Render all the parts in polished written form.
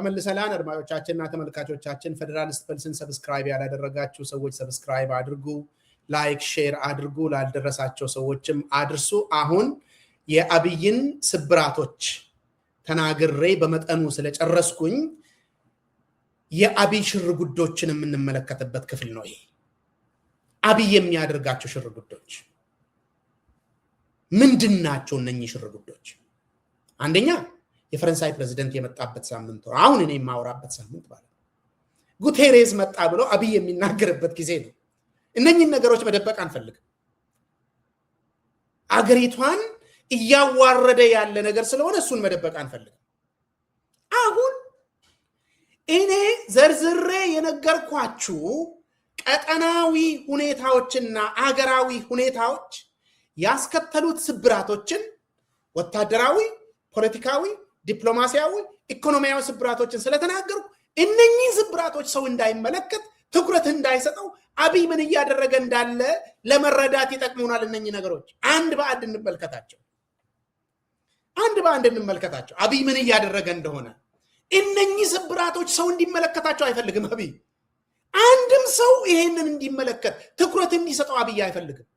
ተመልሰናል አድማጮቻችንና ተመልካቾቻችን ፌደራሊስት ፐልስን ሰብስክራይብ ያላደረጋችሁ ሰዎች ሰብስክራይብ አድርጉ ላይክ ሼር አድርጉ ላልደረሳቸው ሰዎችም አድርሱ አሁን የአብይን ስብራቶች ተናግሬ በመጠኑ ስለጨረስኩኝ የአብይ ሽርጉዶችን የምንመለከትበት ክፍል ነው ይሄ አብይ የሚያደርጋቸው ሽርጉዶች ምንድናቸው እነኚህ ሽርጉዶች አንደኛ የፈረንሳይ ፕሬዝዳንት የመጣበት ሳምንት ነው አሁን እኔ የማወራበት ሳምንት ማለት ጉቴሬዝ መጣ ብሎ አብይ የሚናገርበት ጊዜ ነው እነኚህ ነገሮች መደበቅ አንፈልግም አገሪቷን እያዋረደ ያለ ነገር ስለሆነ እሱን መደበቅ አንፈልግም አሁን እኔ ዘርዝሬ የነገርኳችሁ ቀጠናዊ ሁኔታዎችና አገራዊ ሁኔታዎች ያስከተሉት ስብራቶችን ወታደራዊ ፖለቲካዊ ዲፕሎማሲያዊ ኢኮኖሚያዊ ስብራቶችን ስለተናገሩ እነኚህ ስብራቶች ሰው እንዳይመለከት ትኩረት እንዳይሰጠው አብይ ምን እያደረገ እንዳለ ለመረዳት ይጠቅሙናል እነኚህ ነገሮች አንድ በአንድ እንመልከታቸው አብይ ምን እያደረገ እንደሆነ እነኚህ ስብራቶች ሰው እንዲመለከታቸው አይፈልግም አብይ አንድም ሰው ይሄንን እንዲመለከት ትኩረት እንዲሰጠው አብይ አይፈልግም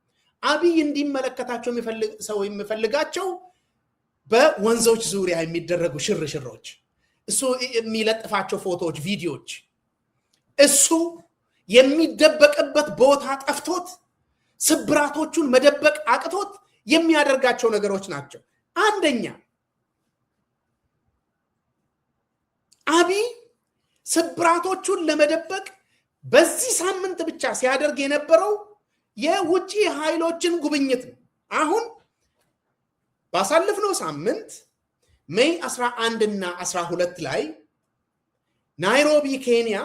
አብይ እንዲመለከታቸው የሚፈልጋቸው በወንዞች ዙሪያ የሚደረጉ ሽርሽሮች እሱ የሚለጥፋቸው ፎቶዎች ቪዲዮዎች እሱ የሚደበቅበት ቦታ ጠፍቶት ስብራቶቹን መደበቅ አቅቶት የሚያደርጋቸው ነገሮች ናቸው አንደኛ አብይ ስብራቶቹን ለመደበቅ በዚህ ሳምንት ብቻ ሲያደርግ የነበረው የውጪ ኃይሎችን ጉብኝት ነው አሁን ባሳለፍነው ሳምንት ሜይ 11 እና 12 ላይ ናይሮቢ ኬንያ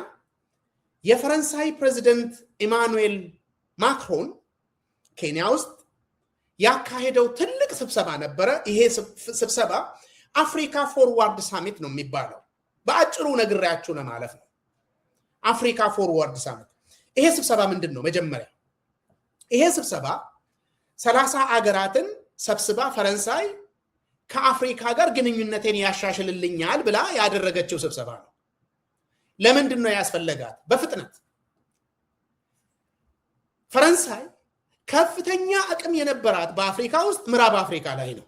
የፈረንሳይ ፕሬዝዳንት ኢማኑኤል ማክሮን ኬንያ ውስጥ ያካሄደው ትልቅ ስብሰባ ነበረ ይሄ ስብሰባ አፍሪካ ፎርዋርድ ሳሚት ነው የሚባለው በአጭሩ ነግሬያችሁ ለማለፍ ነው አፍሪካ ፎርዋርድ ሳሚት ይሄ ስብሰባ ምንድነው መጀመሪያ ይሄ ስብሰባ 30 አገራትን ሰብስባ ፈረንሳይ ከአፍሪካ ጋር ግንኙነትን ያሻሽልልኛል ብላ ያደረገችው ስብሰባ ነው ለምንድነው ያስፈልጋት በፍጥነት ፈረንሳይ ከፍተኛ አቅም የነበራት በአፍሪካ ውስጥ ምዕራብ አፍሪካ ላይ ነው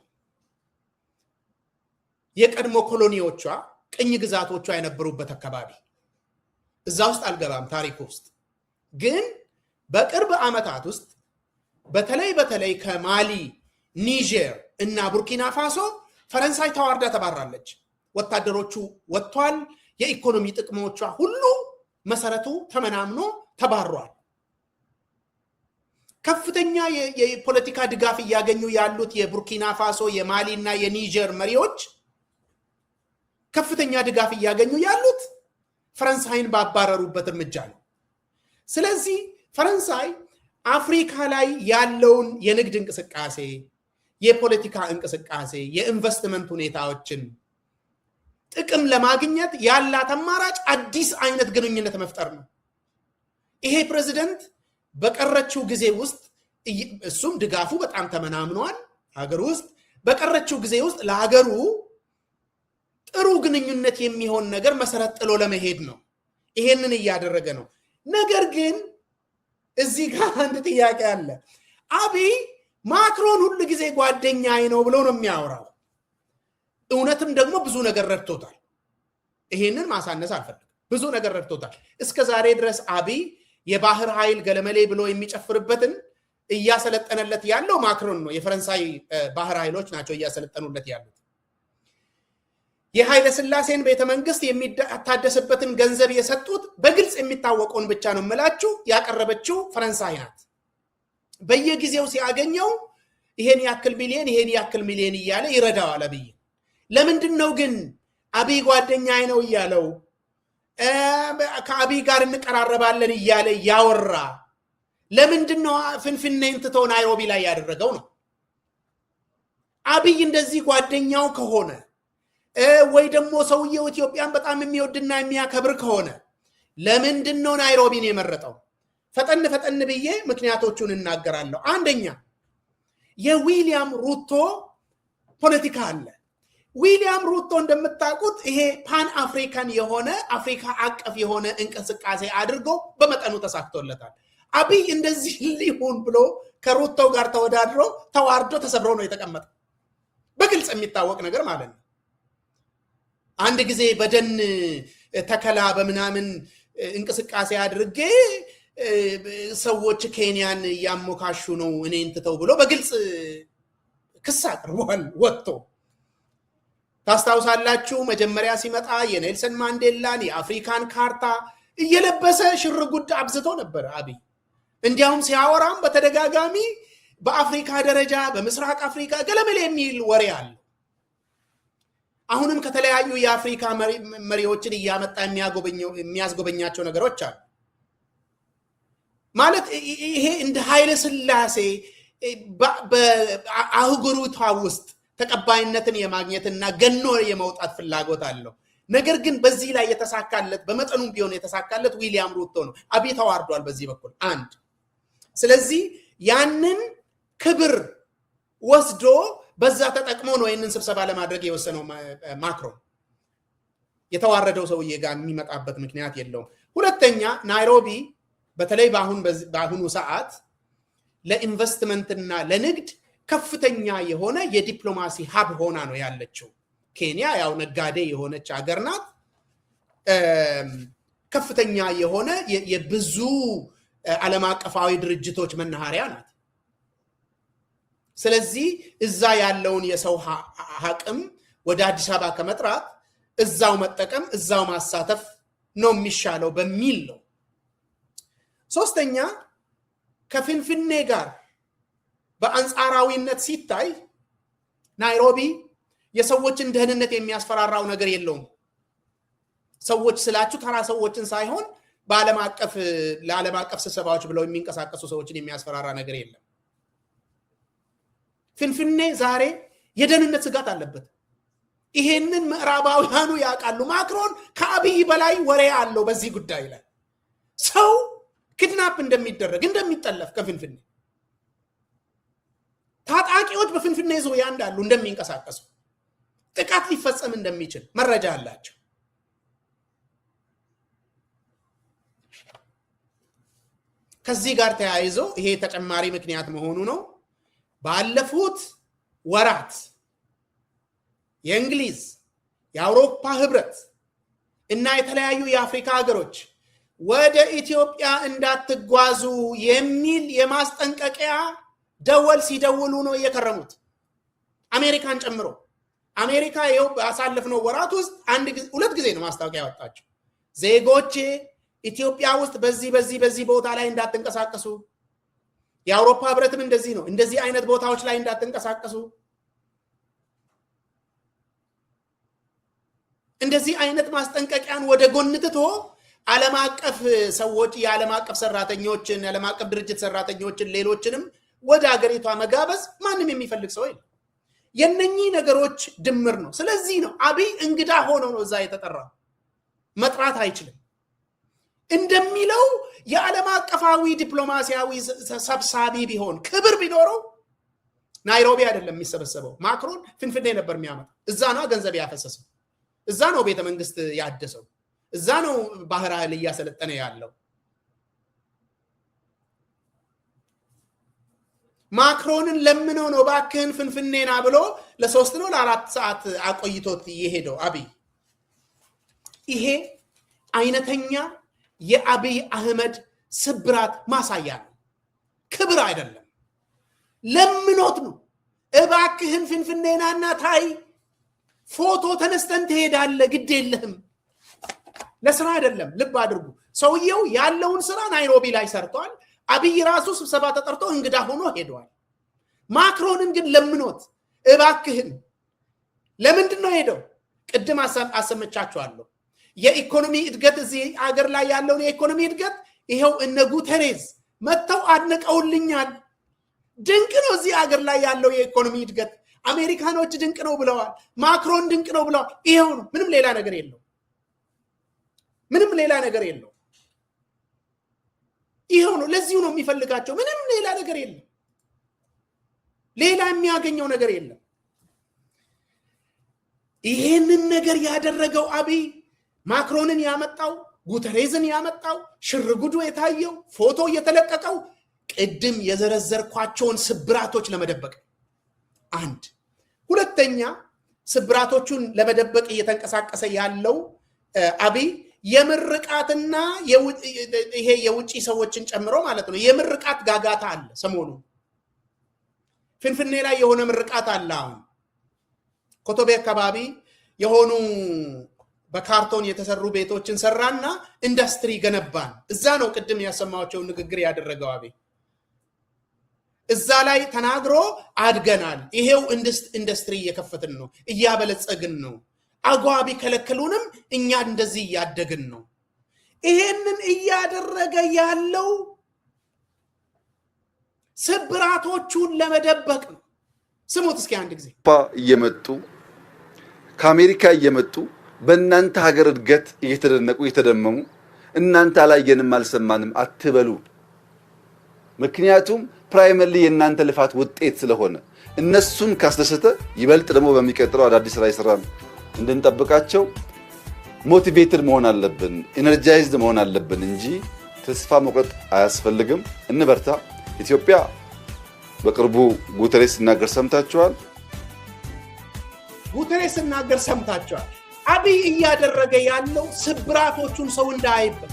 የቀድሞ ኮሎኒዎቿ ቅኝ ግዛቶቿ የነበሩበት አካባቢ እዛ ውስጥ አልገባም ታሪክ ውስጥ ግን በቅርብ አመታት ውስጥ በተለይ ከማሊ ኒጀር እና ቡርኪና ፋሶ ፈረንሳይ ተዋርዳ ተባራለች ወታደሮቹ ወጥቷል የኢኮኖሚ ጥቅሞቿ ሁሉ መሰረቱ ተመናምኖ ተባሯል ከፍተኛ የፖለቲካ ድጋፍ ያገኙ ያሉት የቡርኪና ፋሶ የማሊ እና የኒጀር መሪዎች ከፍተኛ ድጋፍ ያገኙ ያሉት ፈረንሳይን ባባረሩበት እርምጃ ነው ስለዚህ ፈረንሳይ አፍሪካ ላይ ያለውን የንግድ እንቅስቃሴ የፖለቲካ እንቅስቃሴ የኢንቨስትመንት ሁኔታዎችን ጥቅም ለማግኘት ያላት አማራጭ አዲስ አይነት ግንኙነት መፍጠር ነው ይሄ ፕሬዝዳንት በቀረችው ጊዜ ውስጥ እሱም ድጋፉ በጣም ተመናምኗል ሀገር ውስጥ በቀረችው ጊዜ ውስጥ ለሀገሩ ጥሩ ግንኙነት የሚሆን ነገር መሰረት ጥሎ ለመሄድ ነው ይሄንን ያደረገ ነው ነገር ግን እዚህ ጋር አንድ ጥያቄ አለ አብይ ማክሮን ሁሉ ጊዜ ጓደኛዬ ነው ብሎ ነው የሚያወራው እውነትም ደግሞ ብዙ ነገር ረድቶታል ይሄንን ማሳነስ አልፈልግም ብዙ ነገር ረድቶታል እስከ ዛሬ ድረስ አብይ የባህር ኃይል ገለመሌ ብሎ የሚጨፍርበትን እያሰለጠነለት ያለው ማክሮን ነው የፈረንሳይ ባህር ኃይሎች ናቸው እያሰለጠኑለት ያሉት የኃይለ ሥላሴን ቤተመንግስት የሚታደስበትን ገንዘብ የሰጡት በግልጽ የሚታወቀውን ብቻ ነው መላችሁ ያቀረበችው ፈረንሳይ ናት በየጊዜው ሲያገኘው ይሄን ያክል ሚሊዮን እያለ ይረዳዋል አብይ ለምንድነው ግን አብይ ጓደኛዬ ነው እያለው ከአብይ ጋር እንቀራረባለን እያለ ያወራ ለምንድነው ፍንፍኔን ትቶ ናይሮቢ ላይ ያደረገው ነው አብይ እንደዚህ ጓደኛው ከሆነ ወይ ደግሞ ሰውየው ኢትዮጵያን በጣም የሚወድና የሚያከብር ከሆነ ለምንድነው ናይሮቢን የመረጠው ፈጠን ብዬ ምክንያቶቹን እናገራለሁ አንደኛ የዊሊያም ሩቶ ፖለቲካ አለ ዊሊያም ሩቶ እንደምታውቁት ይሄ ፓን አፍሪካን የሆነ አፍሪካ አቀፍ የሆነ እንቅስቃሴ አድርጎ በመጠኑ ተሳክቶለታል። አብይ እንደዚህ ሊሆን ብሎ ከሩቶ ጋር ተወዳድሮ ተዋርዶ ተሰብሮ ነው የተቀመጠው። በግልጽ የሚታወቅ ነገር ማለት ነው። አንድ ጊዜ በደን ተከላ በምናምን እንቅስቃሴ አድርጌ ሰዎች ኬንያን ያሞካሹ ነው እኔን ትተው ብሎ በግልጽ ክስ አቅርቧል ወጥቶ። ታስታውሳላችሁ መጀመሪያ ሲመጣ የኔልሰን ማንዴላን የአፍሪካን ካርታ እየለበሰ ሽርጉድ አብዝቶ ነበር አብይ። እንዲያውም ሲያወራም በተደጋጋሚ በአፍሪካ ደረጃ በምስራቅ አፍሪካ ገለመል የሚል ወሬ አለ። አሁንም ከተለያዩ የአፍሪካ መሪዎችን እያመጣ የሚያስጎበኛቸው ነገሮች አሉ። ማለት ይሄ እንደ ኃይለ ሥላሴ በአህጉሪቷ ውስጥ ተቀባይነትን የማግኘትና ገኖ የመውጣት ፍላጎት አለው። ነገር ግን በዚህ ላይ የተሳካለት በመጠኑም ቢሆን የተሳካለት ዊሊያም ሩቶ ነው። አብይ ተዋርዷል በዚህ በኩል አንድ። ስለዚህ ያንን ክብር ወስዶ በዛ ተጠቅሞ ነው ይህንን ስብሰባ ለማድረግ የወሰነው ማክሮን። የተዋረደው ሰውዬ ጋር የሚመጣበት ምክንያት የለውም። ሁለተኛ ናይሮቢ በተለይ በአሁኑ ሰዓት ለኢንቨስትመንትና ለንግድ ከፍተኛ የሆነ የዲፕሎማሲ ሀብ ሆና ነው ያለችው። ኬንያ ያው ነጋዴ የሆነች ሀገር ናት። ከፍተኛ የሆነ የብዙ ዓለም አቀፋዊ ድርጅቶች መናኸሪያ ናት። ስለዚህ እዛ ያለውን የሰው አቅም ወደ አዲስ አበባ ከመጥራት እዛው መጠቀም እዛው ማሳተፍ ነው የሚሻለው በሚል ነው። ሶስተኛ ከፊንፊኔ ጋር በአንጻራዊነት ሲታይ ናይሮቢ የሰዎችን ደህንነት የሚያስፈራራው ነገር የለውም። ሰዎች ስላችሁ ተራ ሰዎችን ሳይሆን ለዓለም አቀፍ ስብሰባዎች ብለው የሚንቀሳቀሱ ሰዎችን የሚያስፈራራ ነገር የለም። ፊንፊኔ ዛሬ የደህንነት ስጋት አለበት። ይሄንን ምዕራባውያኑ ያውቃሉ። ማክሮን ከአብይ በላይ ወሬ አለው በዚህ ጉዳይ ላይ። ሰው ኪድናፕ እንደሚደረግ እንደሚጠለፍ ከፊንፊኔ ታጣቂዎች በፊንፊኔ ዙሪያ እንዳሉ እንደሚንቀሳቀሱ ጥቃት ሊፈጸም እንደሚችል መረጃ አላቸው። ከዚህ ጋር ተያይዞ ይሄ ተጨማሪ ምክንያት መሆኑ ነው። ባለፉት ወራት የእንግሊዝ የአውሮፓ ህብረት እና የተለያዩ የአፍሪካ ሀገሮች ወደ ኢትዮጵያ እንዳትጓዙ የሚል የማስጠንቀቂያ ደወል ሲደውሉ ነው የከረሙት፣ አሜሪካን ጨምሮ። አሜሪካ ይኸው ባሳለፍነው ወራት ውስጥ ሁለት ጊዜ ነው ማስታወቂያ ያወጣቸው። ዜጎቼ ኢትዮጵያ ውስጥ በዚህ ቦታ ላይ እንዳትንቀሳቀሱ፣ የአውሮፓ ህብረትም እንደዚህ ነው፣ እንደዚህ አይነት ቦታዎች ላይ እንዳትንቀሳቀሱ፣ እንደዚህ አይነት ማስጠንቀቂያን ወደ ጎን ትቶ ዓለም አቀፍ ሰዎች የዓለም አቀፍ ሰራተኞችን የዓለም አቀፍ ድርጅት ሰራተኞችን ሌሎችንም ወደ ሀገሪቷ መጋበዝ ማንም የሚፈልግ ሰው የለም። የነኚህ ነገሮች ድምር ነው። ስለዚህ ነው አብይ እንግዳ ሆኖ ነው እዛ የተጠራው። መጥራት አይችልም። እንደሚለው የዓለም አቀፋዊ ዲፕሎማሲያዊ ሰብሳቢ ቢሆን ክብር ቢኖረው ናይሮቢ አይደለም የሚሰበሰበው። ማክሮን ፊንፊኔ ነበር የሚያመጣው። እዛ ነው ገንዘብ ያፈሰሰው። እዛ ነው ቤተ መንግስት ያደሰው። እዛ ነው ባህር ኃይል እያሰለጠነ ያለው። ማክሮንን ለምነው ነው ባክህን ፍንፍኔና ብሎ ለ3 ነው ለ4 ሰዓት አቆይቶት የሄደው አብይ። ይሄ አይነተኛ የአብይ አህመድ ስብራት ማሳያ ነው። ክብር አይደለም፣ ለምኖት ነው። እባክህን ፍንፍኔናና ታይ ፎቶ ተነስተን ትሄዳለህ፣ ግድ የለህም። ለስራ አይደለም። ልብ አድርጉ። ሰውየው ያለውን ስራ ናይሮቢ ላይ ሰርቷል። አብይ ራሱ ስብሰባ ተጠርቶ እንግዳ ሆኖ ሄዷል። ማክሮንን ግን ለምኖት እባክህን። ለምንድን ነው ሄደው? ቅድም አሰምቻችኋለሁ። የኢኮኖሚ እድገት እዚህ አገር ላይ ያለውን የኢኮኖሚ እድገት ይሄው እነ ጉተሬዝ መጥተው አድንቀውልኛል። ድንቅ ነው እዚህ አገር ላይ ያለው የኢኮኖሚ እድገት፣ አሜሪካኖች ድንቅ ነው ብለዋል፣ ማክሮን ድንቅ ነው ብለዋል። ይሄው ነው፣ ምንም ሌላ ነገር የለው። ምንም ሌላ ነገር የለው። ይሄው ነው። ለዚሁ ነው የሚፈልጋቸው። ምንም ሌላ ነገር የለም። ሌላ የሚያገኘው ነገር የለም። ይሄንን ነገር ያደረገው አብይ ማክሮንን ያመጣው ጉተሬዝን ያመጣው ሽርጉዱ የታየው ፎቶ የተለቀቀው ቅድም የዘረዘርኳቸውን ስብራቶች ለመደበቅ አንድ ሁለተኛ ስብራቶቹን ለመደበቅ እየተንቀሳቀሰ ያለው አብይ የምርቃትና ይሄ የውጪ ሰዎችን ጨምሮ ማለት ነው የምርቃት ጋጋታ አለ ሰሞኑ ፍንፍኔ ላይ የሆነ ምርቃት አለ አሁን ኮቶቤ አካባቢ የሆኑ በካርቶን የተሰሩ ቤቶችን ሰራና ኢንዱስትሪ ገነባን እዛ ነው ቅድም ያሰማቸው ንግግር ያደረገው አብይ እዛ ላይ ተናግሮ አድገናል ይሄው ኢንዱስትሪ እየከፈትን ነው እያበለጸግን ነው አጓቢ ከለከሉንም እኛ እንደዚህ ያደግን ነው ይሄንን እያደረገ ያለው ስብራቶቹን ለመደበቅ ነው ስሙት እስኪ አንድ ጊዜ እየመጡ ከአሜሪካ እየመጡ በእናንተ ሀገር እድገት እየተደነቁ እየተደመሙ እናንተ አላየንም አልሰማንም አትበሉ ምክንያቱም ፕራይመሪ የእናንተ ልፋት ውጤት ስለሆነ እነሱን ካስደሰተ ይበልጥ ደግሞ በሚቀጥለው አዳዲስ ስራ ይሰራል እንድንጠብቃቸው ሞቲቬትድ መሆን አለብን ኢነርጃይዝድ መሆን አለብን እንጂ ተስፋ መቁረጥ አያስፈልግም እንበርታ ኢትዮጵያ በቅርቡ ጉተሬስ ሲናገር ሰምታችኋል ጉተሬስ ሲናገር ሰምታችኋል አብይ እያደረገ ያለው ስብራቶቹን ሰው እንዳያይበት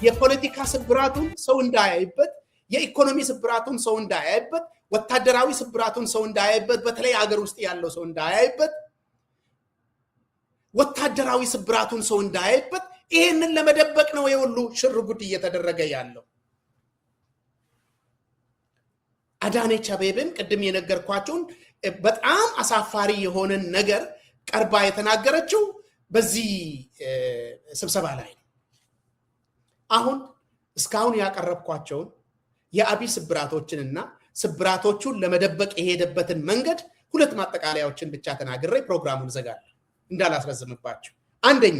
የፖለቲካ ስብራቱን ሰው እንዳያይበት የኢኮኖሚ ስብራቱን ሰው እንዳያይበት ወታደራዊ ስብራቱን ሰው እንዳያይበት በተለይ ሀገር ውስጥ ያለው ሰው እንዳያይበት ወታደራዊ ስብራቱን ሰው እንዳያይበት ይሄንን ለመደበቅ ነው የሁሉ ሽርጉድ እየተደረገ ያለው አዳነች አቤቤም ቅድም የነገርኳችሁን በጣም አሳፋሪ የሆነ ነገር ቀርባ የተናገረችው በዚህ ስብሰባ ላይ ነው አሁን እስካሁን ያቀረብኳቸውን የአብይ ስብራቶችንና ስብራቶቹን ለመደበቅ የሄደበትን መንገድ ሁለት ማጠቃለያዎችን ብቻ ተናግሬ ፕሮግራሙን ዘጋለሁ እንዳላስረዝምባችሁ አንደኛ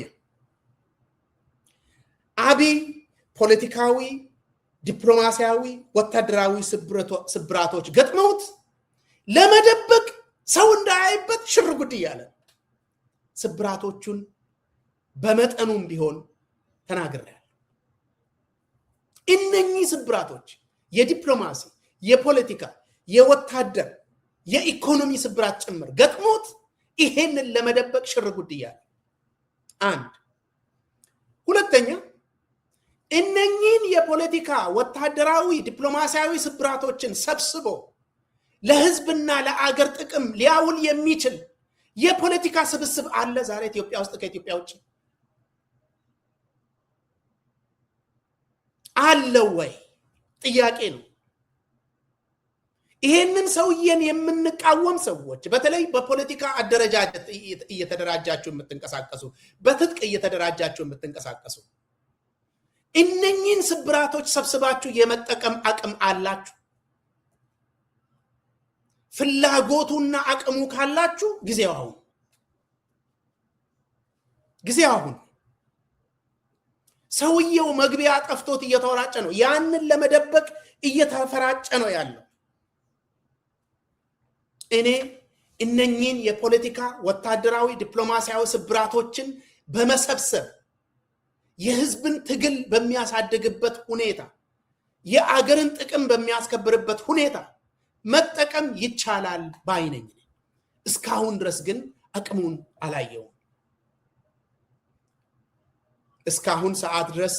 አብይ ፖለቲካዊ ዲፕሎማሲያዊ ወታደራዊ ስብራቶች ገጥመውት ለመደበቅ ሰው እንዳያይበት ሽርጉድ እያለ ስብራቶቹን በመጠኑም ቢሆን ተናግሬያለሁ እነኚህ ስብራቶች የዲፕሎማሲ የፖለቲካ የወታደር የኢኮኖሚ ስብራት ጭምር ገጥሞት ይሄንን ለመደበቅ ሽርጉድ እያለ አንድ ሁለተኛ እነኚህን የፖለቲካ ወታደራዊ ዲፕሎማሲያዊ ስብራቶችን ሰብስቦ ለህዝብና ለአገር ጥቅም ሊያውል የሚችል የፖለቲካ ስብስብ አለ ዛሬ ኢትዮጵያ ውስጥ ከኢትዮጵያ ውጭ አለ ወይ ጥያቄ ነው ይሄንን ሰውየን የምንቃወም ሰዎች በተለይ በፖለቲካ አደረጃጀት እየተደራጃችሁ የምትንቀሳቀሱ በትጥቅ እየተደራጃችሁ የምትንቀሳቀሱ እነኚህን ስብራቶች ሰብስባችሁ የመጠቀም አቅም አላችሁ ፍላጎቱና አቅሙ ካላችሁ ጊዜው አሁን ሰውየው መግቢያ ጠፍቶት እየተወራጨ ነው ያንን ለመደበቅ እየተፈራጨ ነው ያለው እኔ እነኚህን የፖለቲካ ወታደራዊ ዲፕሎማሲያዊ ስብራቶችን በመሰብሰብ የህዝብን ትግል በሚያሳድግበት ሁኔታ የአገርን ጥቅም በሚያስከብርበት ሁኔታ መጠቀም ይቻላል ባይነኝ እስካሁን ድረስ ግን አቅሙን አላየው እስካሁን ሰዓት ድረስ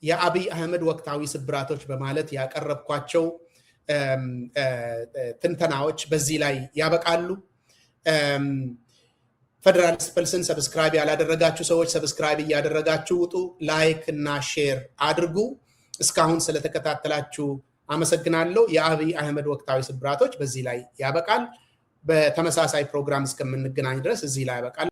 የአብይ አህመድ ወቅታዊ ስብራቶች በማለት ያቀረብኳቸው ትንተናዎች በዚህ ላይ ያበቃሉ ፌደራሊስት ፐልስን ሰብስክራይብ ያላደረጋችሁ ሰዎች ሰብስክራይብ እያደረጋችሁ ውጡ ላይክ እና ሼር አድርጉ እስካሁን ስለተከታተላችሁ አመሰግናለሁ የአብይ አህመድ ወቅታዊ ስብራቶች በዚህ ላይ ያበቃል በተመሳሳይ ፕሮግራም እስከምንገናኝ ድረስ እዚህ ላይ ያበቃል